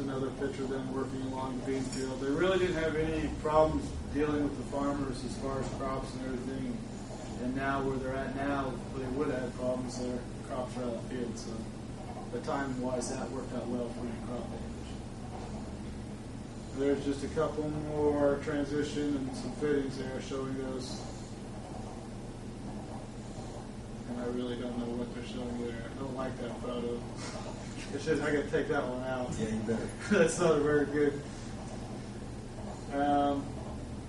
another picture of them working along the bean field. They really didn't have any problems dealing with the farmers as far as crops and everything. And now where they're at now, they would have problems. Their crops are out of the field, so the timing-wise, that worked out well for any crop damage. There's just a couple more transition and some fittings there showing those. And I really don't know what they're showing there. I don't like that photo. It's just I got to take that one out. Yeah, you better. That's not very good.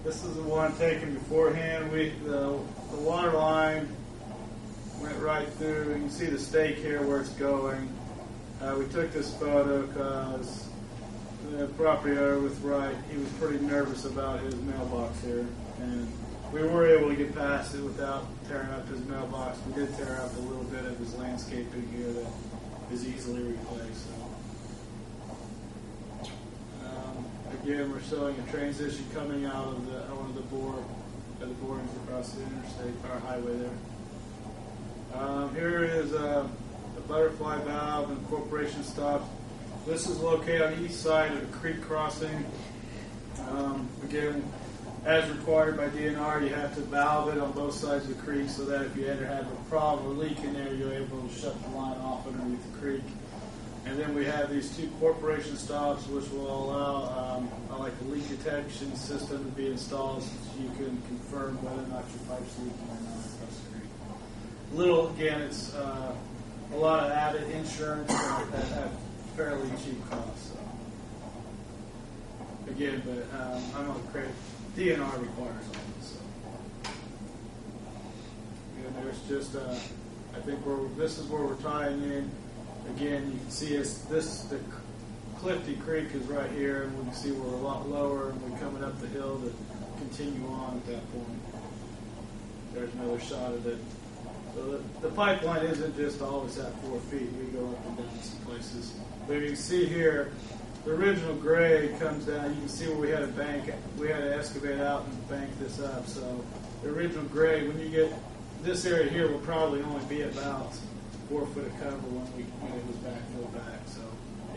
This is the one taken beforehand. The water line went right through. You can see the stake here where it's going. We took this photo because the property owner was right. He was pretty nervous about his mailbox here, and we were able to get past it without tearing up his mailbox. We did tear up a little bit of his landscaping here that is easily replaced. So. Again, we're showing a transition coming out of the borings across the interstate or highway there. Here is a butterfly valve and incorporation stops. This is located on the east side of the creek crossing. Again, as required by DNR, you have to valve it on both sides of the creek so that if you ever have a problem or leak in there, you're able to shut the line off underneath the creek. And then we have these two corporation stops, which will allow like a leak detection system to be installed so you can confirm whether or not your pipe's leaking or not across the creek. Again, it's a lot of added insurance that have fairly cheap costs. So. Again, but I'm on the credit. DNR requires all this. So. And there's just, I think this is where we're tying in. Again, you can see the Clifty Creek is right here, and we can see we're a lot lower, and we're coming up the hill to continue on at that point. There's another shot of it. So the pipeline isn't just always at 4 feet. We go up and down some places. But you can see here, the original grade comes down. You can see where we had to excavate out and bank this up. So the original grade, when you get this area here, will probably only be about 4 foot of cover when it was backfilled back. So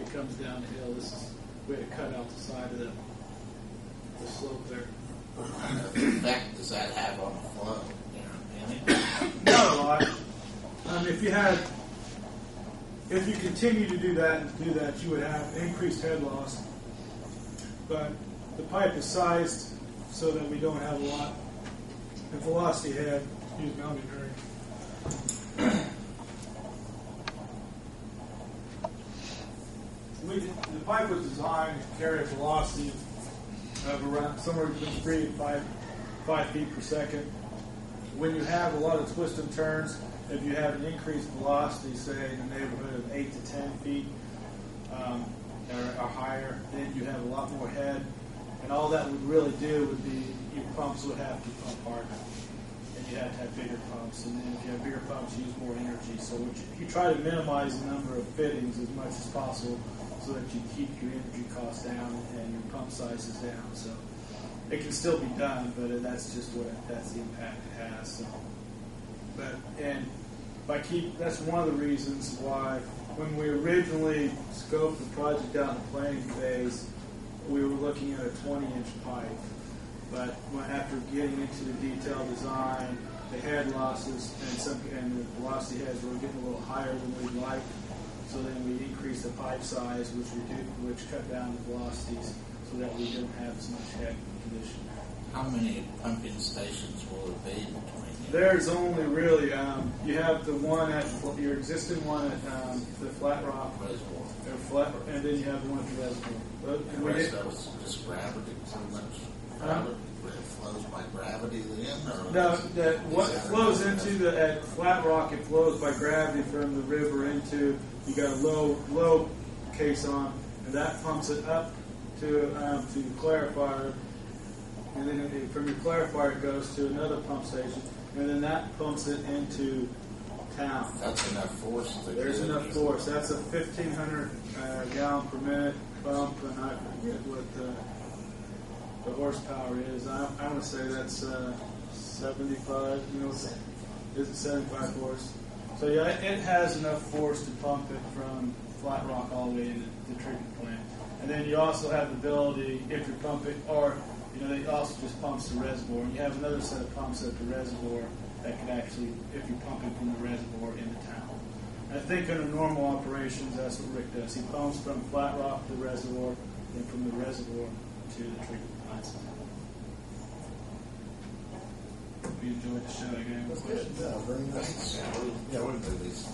it comes down the hill. We had to cut out the side of the slope there. What kind of effect does that have on the flow? Not a lot. If you continue to do that, you would have increased head loss. But the pipe is sized so that we don't have a lot of velocity head. Excuse me, I'll be hurrying. The pipe was designed to carry a velocity of around somewhere between 3 and 5 feet per second. When you have a lot of twists and turns, if you have an increased velocity, say in the neighborhood of 8 to 10 feet or higher, then you have a lot more head. And all that would really do would be your pumps would have to pump harder. And you have to have bigger pumps. And then if you have bigger pumps, you use more energy. So you try to minimize the number of fittings as much as possible so that you keep your energy costs down and your pump sizes down. So it can still be done, but that's just that's the impact it has. So, that's one of the reasons why when we originally scoped the project out in the planning phase, we were looking at a 20-inch pipe. But after getting into the detailed design, the head losses and the velocity heads were getting a little higher than we'd like. So then we increased the pipe size, which cut down the velocities, so that we didn't have as much head condition. How many pumping stations will there be between you? There's only really you have the one at your existing one at the Flat Rock Reservoir, and then you have the one at the Reservoir. the rest of it's just gravity, pretty much. Gravity. It flows by gravity then, or no? What flows into at Flat Rock? It flows by gravity from the river into. You got a low case on, and that pumps it up to the clarifier, and then from your clarifier it goes to another pump station, and then that pumps it into town. That's enough force. There's enough force. That's a 1,500 gallon per minute pump, and I forget what the horsepower is. I want to say that's 75. Is it 75 horse? So yeah, it has enough force to pump it from Flat Rock all the way into the treatment plant. And then you also have the ability, if you're pumping, or it also just pumps the reservoir. And you have another set of pumps at the reservoir that could actually, if you're pumping from the reservoir into town. And I think under normal operations, that's what Rick does. He pumps from Flat Rock to the reservoir, and from the reservoir to the treatment plants. We enjoyed the show. You got any more questions? Yeah, very nice. Yeah, we'll do these.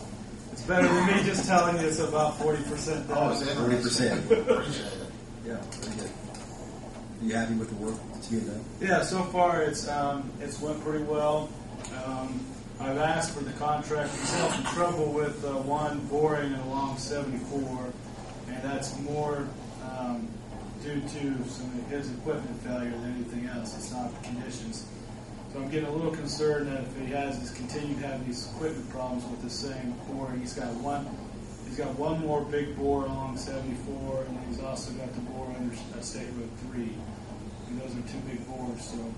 It's better than me just telling you it's about 40% down. Oh, it's 40%. Appreciate it. Yeah, very good. Are you happy with the work that's being done? Yeah, so far it's went pretty well. I've asked for the contract. He's having trouble with one boring along 74, and that's more due to some of his equipment failure than anything else. It's not the conditions. So I'm getting a little concerned that if he has continued having these equipment problems with the same boring, he's got one more big bore along 74, and he's also got the bore under State Road 3. And those are two big bores, so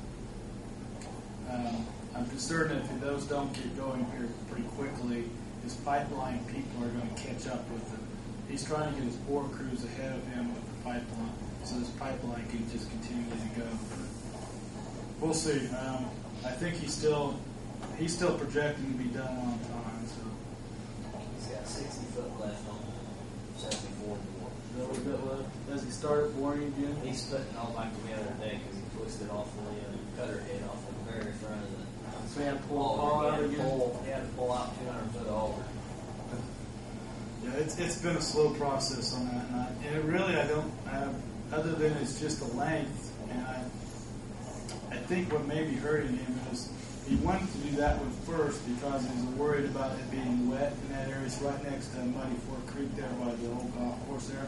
I'm concerned that if those don't get going here pretty quickly, his pipeline people are going to catch up with him. He's trying to get his bore crews ahead of him with the pipeline, so this pipeline can just continue to go. We'll see. I think he's still projecting to be done on time. So He's got 60 foot left on 74 bore. a little bit left. Has he started boring again? He's putting it all back together today because he twisted off the cutter head off the very front of the. So he had to pull all out again. He had to pull out 200 foot auger. Yeah, it's been a slow process on that, and it really I don't have, other than it's just the length, and I think what may be hurting him is he wanted to do that one first because he was worried about it being wet in that area. It's right next to Muddy Fork Creek there by the old golf course there.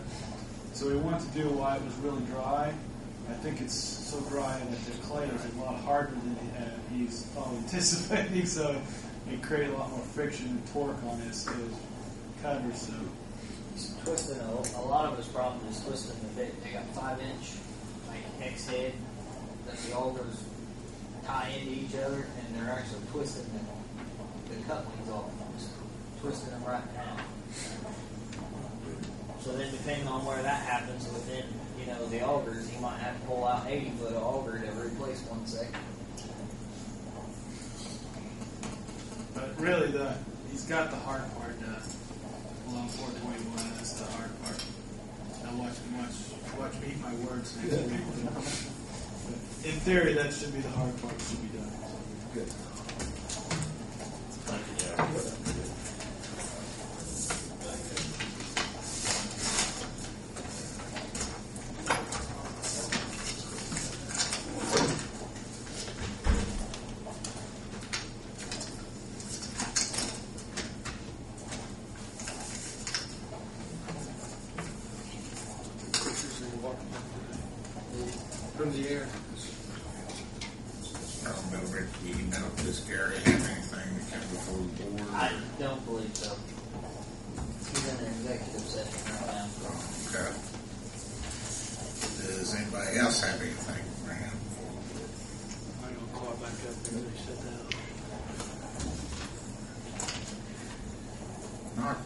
So he wanted to do it while it was really dry. I think it's so dry that the clay is a lot harder than he's probably anticipating, so it created a lot more friction and torque on his cutters. So He's twisting a lot of his problem is twisting the bit. They got 5-inch like hex head that the augers tie into each other, and they're actually twisting the couplings off, just twisting them right now. So then, depending on where that happens within, the augers, he might have to pull out 80 foot of auger to replace one second. But really, he's got the hard part along 421. That's the hard part. Now watch me eat my words next week. But in theory, that should be the hard part. Should be done. Good. Thank you, Jeff. From the air. Rick, you know, this area have anything that came before the board? I don't believe so. He's in an executive session right now. Okay. Does anybody else have anything to bring up before the board? I'm gonna call back up there. They shut down. Not